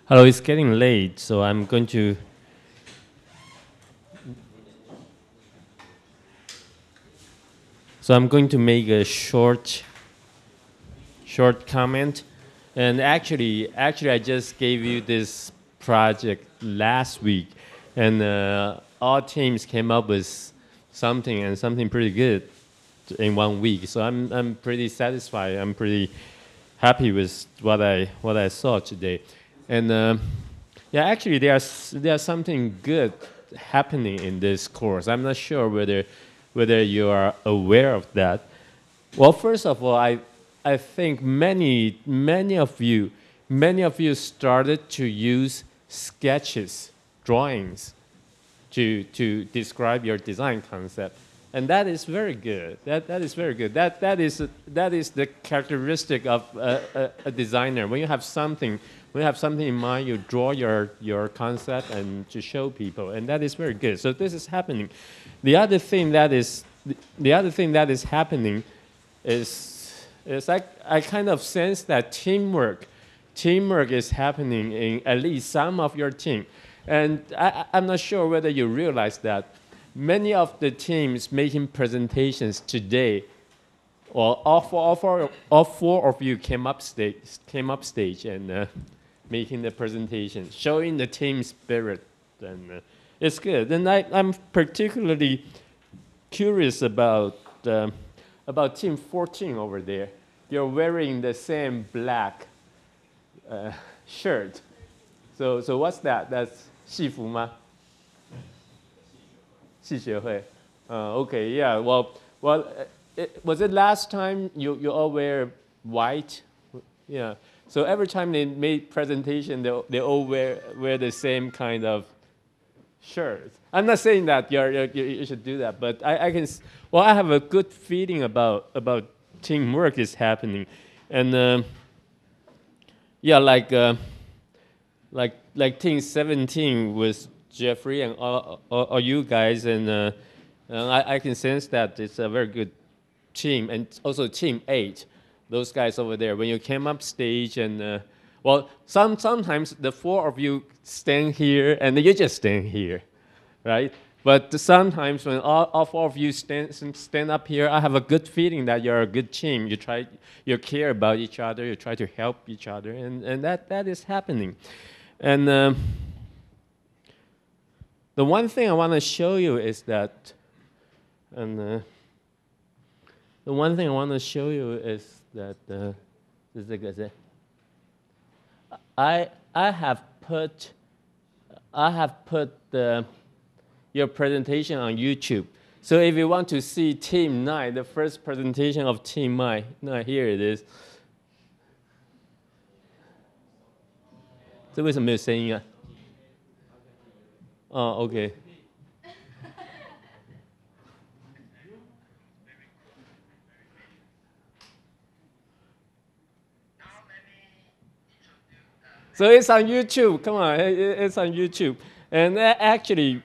Hello, it's getting late, so I'm going to make a short comment. And actually, I just gave you this project last week, and all teams came up with something pretty good in 1 week. So I'm pretty satisfied. I'm pretty happy with what I saw today, and yeah, actually there's something good happening in this course. I'm not sure whether you are aware of that. Well, first of all, I think many of you started to use sketches, drawings to describe your design concept. And that is very good. That is very good. That is the characteristic of a designer. When you have something in mind, you draw your concept and to show people, and that is very good. So this is happening. The other thing that is happening is I kind of sense that teamwork is happening in at least some of your team. And I'm not sure whether you realize that many of the teams making presentations today, well, all four of you came up stage and making the presentation, showing the team spirit, and it's good. And I'm particularly curious about team 14 over there. They're wearing the same black shirt. So what's that? That's 戏服吗？戏学会. Okay, yeah. Well, was it last time you all wear white? Yeah. So every time they made presentation, they all wear the same kind of shirt. I'm not saying that you should do that, but I have a good feeling about teamwork is happening, and yeah, like team 17 with Jeffrey and all you guys, and I can sense that it's a very good team, and also team 8, those guys over there. When you came up stage, and well, sometimes the four of you stand here, and you just stand here, right? But sometimes when all four of you stand up here, I have a good feeling that you're a good team. You care about each other, you try to help each other, and that is happening. And the one thing I want to show you is that, and the one thing I want to show you is that I have put your presentation on YouTube. So if you want to see Team 9, the first presentation of Team 9, here it is. 这为什么没有声音啊？哦，OK。So it's on YouTube. Come on, it's on YouTube. And actually,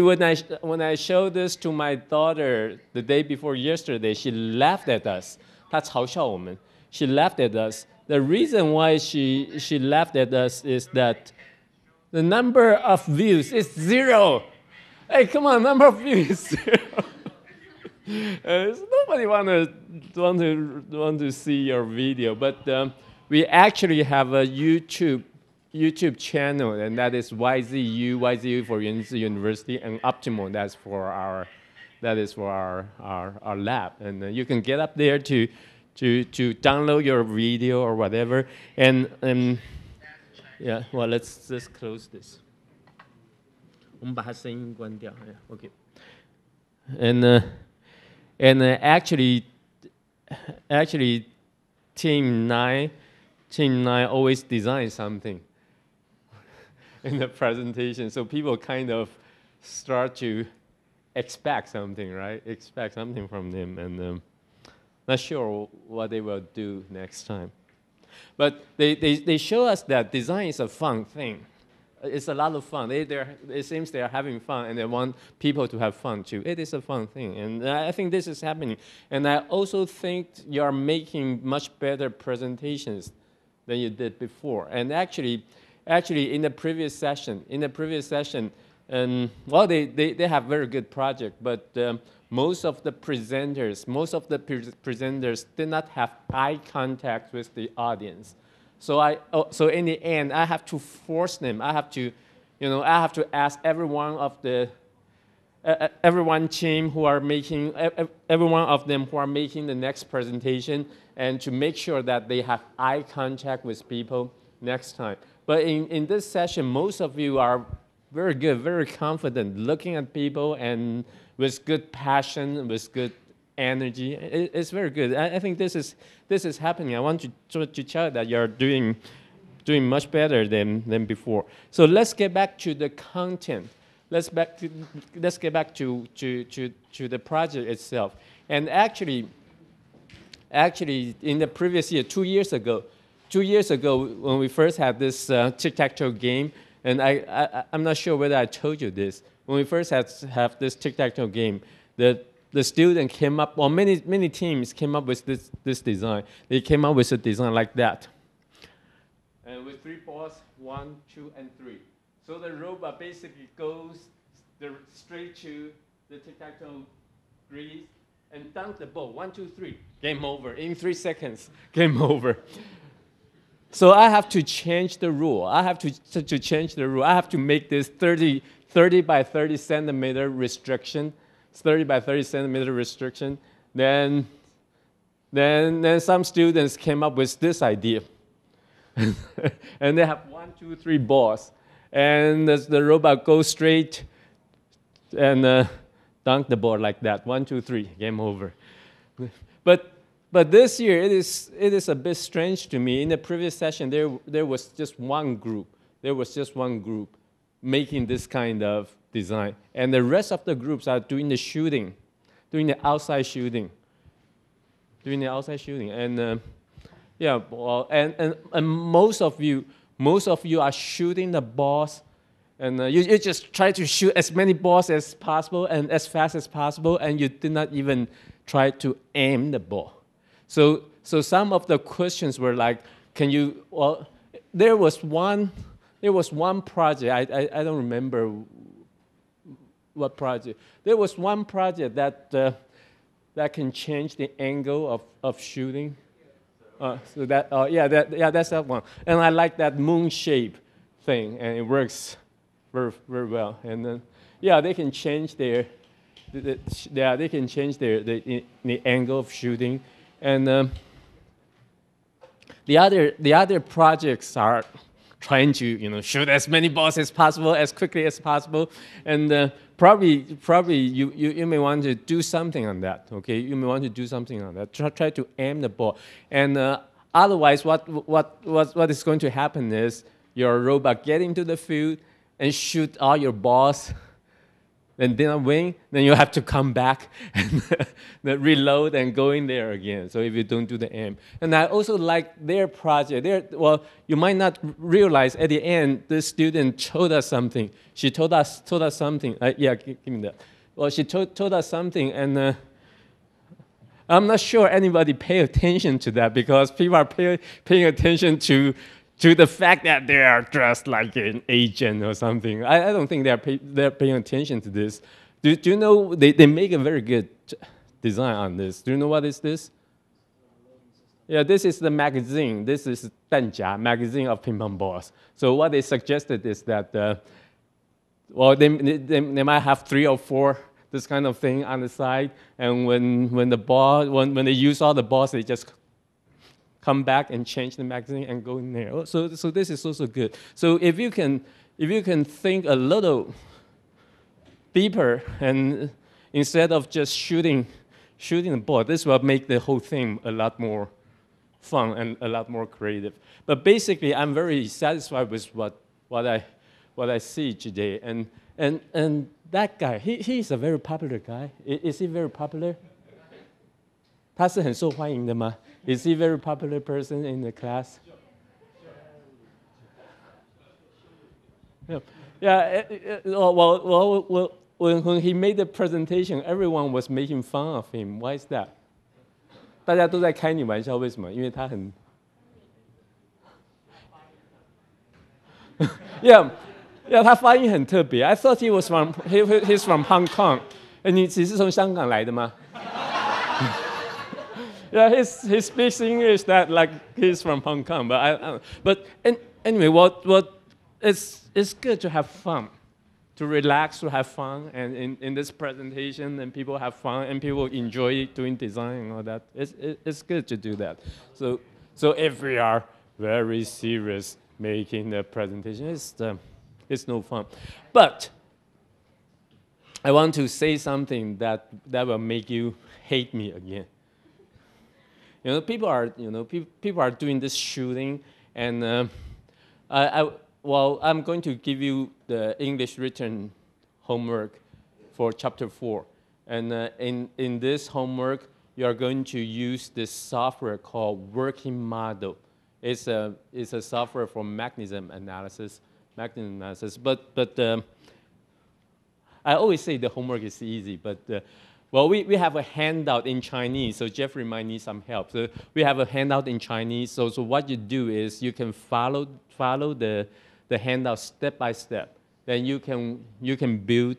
when I showed this to my daughter the day before yesterday, she laughed at us. 她嘲笑我们. She laughed at us. The reason why she laughed at us is that the number of views is 0. Hey, come on, number of views is 0. So nobody want to see your video, but we actually have a YouTube channel, and that is YZU for Yunzi University, and Optimal. That is for our lab, and you can get up there to download your video or whatever. And yeah, well, let's just close this. 我们把它声音关掉. Yeah, okay. And actually, Team 9 always designs something in the presentation, so people kind of start to expect something, right? Expect something from them, and not sure what they will do next time. But they show us that design is a fun thing. It's a lot of fun. It seems they are having fun, and they want people to have fun too. It is a fun thing, and I think this is happening. And I also think you are making much better presentations than you did before. And actually, in the previous session, well, they have very good project, but most of the presenters did not have eye contact with the audience. So so in the end, I have to force them. I have to ask every one of the everyone team who are making, every one of them who are making the next presentation, and to make sure that they have eye contact with people next time. But in this session, most of you are very good, very confident, looking at people and with good passion, with good energy. It's very good. I think this is happening. I want to tell you that you're doing much better than before. So let's get back to the content. Let's get back to the project itself. And actually, in the previous year, 2 years ago, when we first had this tic-tac-toe game, and I'm not sure whether I told you this, when we first have this tic-tac-toe game, the student came up, or many teams came up with this design. They came up with a design like that. And with 3 balls, 1, 2, and 3. So the robot basically goes straight to the tic-tac-toe grid and dunk the ball. 1, 2, 3. Game over. In 3 seconds, game over. So I have to change the rule. I have to change the rule. I have to make this 30 by 30 centimeter restriction. 30 by 30 centimeter restriction. Then some students came up with this idea. And they have 1, 2, 3 balls. And the robot goes straight and dunk the ball like that. 1, 2, 3, game over. But this year, it is a bit strange to me. In the previous session, there was just one group. There was just one group making this kind of design. And the rest of the groups are doing the shooting, doing the outside shooting. And yeah, well, and most of you are shooting the balls, and you just try to shoot as many balls as possible and as fast as possible, and you did not even try to aim the ball. So some of the questions were like, well, there was one project, I don't remember what project. There was one project that can change the angle of shooting. So that's that one. And I like that moon shape thing, and it works very, very well. And then, they can change the angle of shooting. And the other projects are trying to shoot as many balls as possible, as quickly as possible. And probably you may want to do something on that. Okay, you may want to do something on that. Try to aim the ball. And otherwise, what is going to happen is your robot get into the field and shoot all your balls, and then win, then you have to come back and reload and go in there again. So if you don't do the aim. And I also like their project. Well, you might not realize at the end, the student told us something. She told us something. Give me that. Well, she told us something, and I'm not sure anybody pay attention to that, because people are paying attention to the fact that they are dressed like an agent or something. I don't think they're paying attention to this. Do you know they make a very good design on this? Do you know what is this? Yeah, this is the magazine. This is 弹夹 magazine of ping pong balls. So what they suggested is that, they might have 3 or 4 this kind of thing on the side, and when they use all the balls, they just come back and change the magazine and go in there. So this is also good. So if you can think a little deeper, and instead of just shooting the ball, this will make the whole thing a lot more fun and a lot more creative. But basically, I'm very satisfied with what I see today. And that guy, he's a very popular guy. Is he very popular? 他是很受欢迎的吗? Is he a very popular person in the class? Well, when he made the presentation, everyone was making fun of him. Why is that? 大家都在开你玩笑，为什么？因为他很 Yeah, yeah，他发音很特别。I thought he's from Hong Kong。你是从香港来的吗？Yeah, he speaks English that like he's from Hong Kong, anyway, it's good to have fun, to relax, to have fun, and in this presentation, and people have fun, and people enjoy doing design and all that. It's good to do that. So if we are very serious making the presentation, it's no fun. But I want to say something that will make you hate me again. People are doing this shooting, and I'm going to give you the English written homework for chapter 4, and in this homework you are going to use this software called Working Model. It's a software for mechanism analysis. But I always say the homework is easy, but we have a handout in Chinese, so Jeffrey might need some help. So we have a handout in Chinese. So what you do is you can follow the handout step by step. Then you can build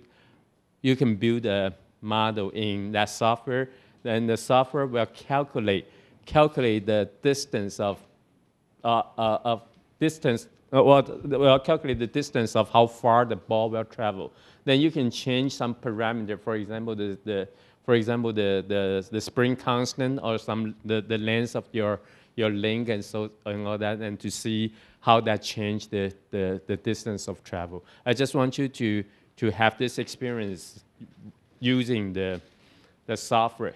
a model in that software. Then the software will calculate the distance of distance. Will calculate the distance of how far the ball will travel. Then you can change some parameter, for example, the spring constant, or the length of your link and all that, and to see how that changed the distance of travel. I just want you to have this experience using the software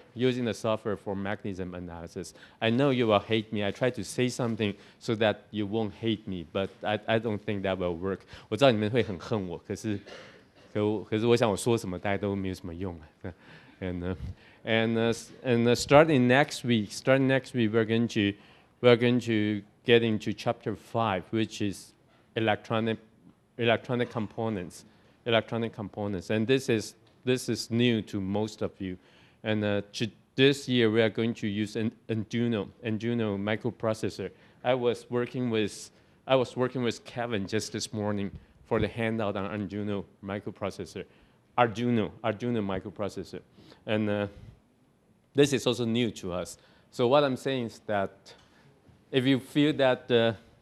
for mechanism analysis. I know you will hate me. I try to say something so that you won't hate me, but I don't think that will work. 我知道你们会很恨我，可是我想我说什么大家都没有什么用。And starting next week, we're going to get into chapter 5, which is electronic components. And this is new to most of you. And this year we are going to use an Arduino microprocessor. I was working with Kevin just this morning for the handout on Arduino microprocessor. And this is also new to us. So what I'm saying is that if you feel that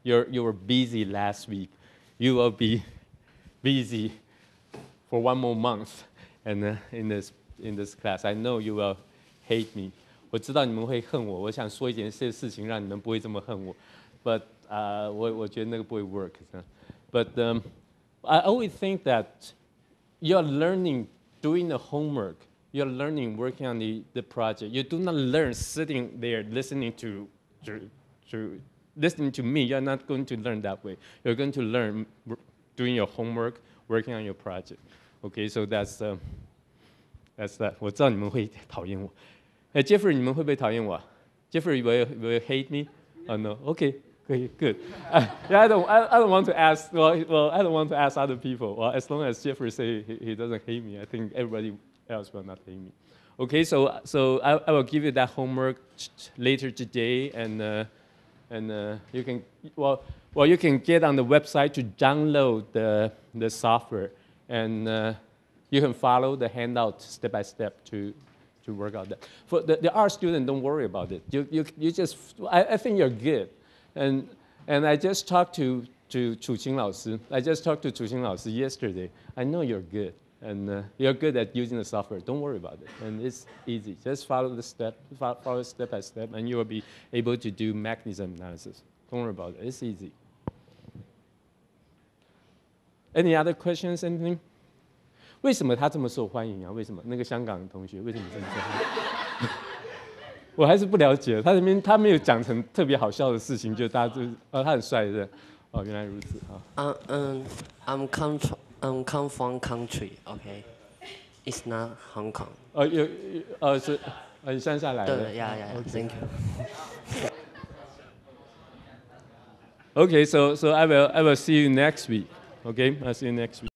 you were busy last week, you will be busy for one more month, and in this class, I know you will hate me. 我知道你们会恨我。我想说一件事情让你们不会这么恨我。But 我觉得那个不会 work. But I always think that you're learning doing the homework. You're learning working on the project. You do not learn sitting there listening to me. You're not going to learn that way. You're going to learn doing your homework, working on your project. Okay, so that's that. 我知道你们会讨厌我。Jeffrey, 你们会不会讨厌我 ？Jeffrey, will you hate me? Oh no. Okay. Okay, good. Yeah, I don't want to ask. Well, I don't want to ask other people. Well, as long as Jeffrey say he doesn't hate me, I think everybody else will not hate me. Okay, so I will give you that homework later today, and you can you can get on the website to download the software, and you can follow the handout step by step to work out that. For the art student, don't worry about it. You just I think you're good. And I just talked to Chu Qing 老师. I just talked to Chu Qing 老师 yesterday. I know you're good, and you're good at using the software. Don't worry about it, and it's easy. Just follow step by step, and you will be able to do mechanism analysis. Don't worry about it. It's easy. Any other questions? Anything? 为什么他这么受欢迎啊？为什么那个香港同学为什么这么受欢迎？我还是不了解，他没有讲成特别好笑的事情，就大家就他很帅的，哦，原来如此啊。I'm come from country, okay? It's not Hong Kong. 是你乡下来的。对 yeah, thank you. Okay, so I will see you next week. Okay, I'll see you next week.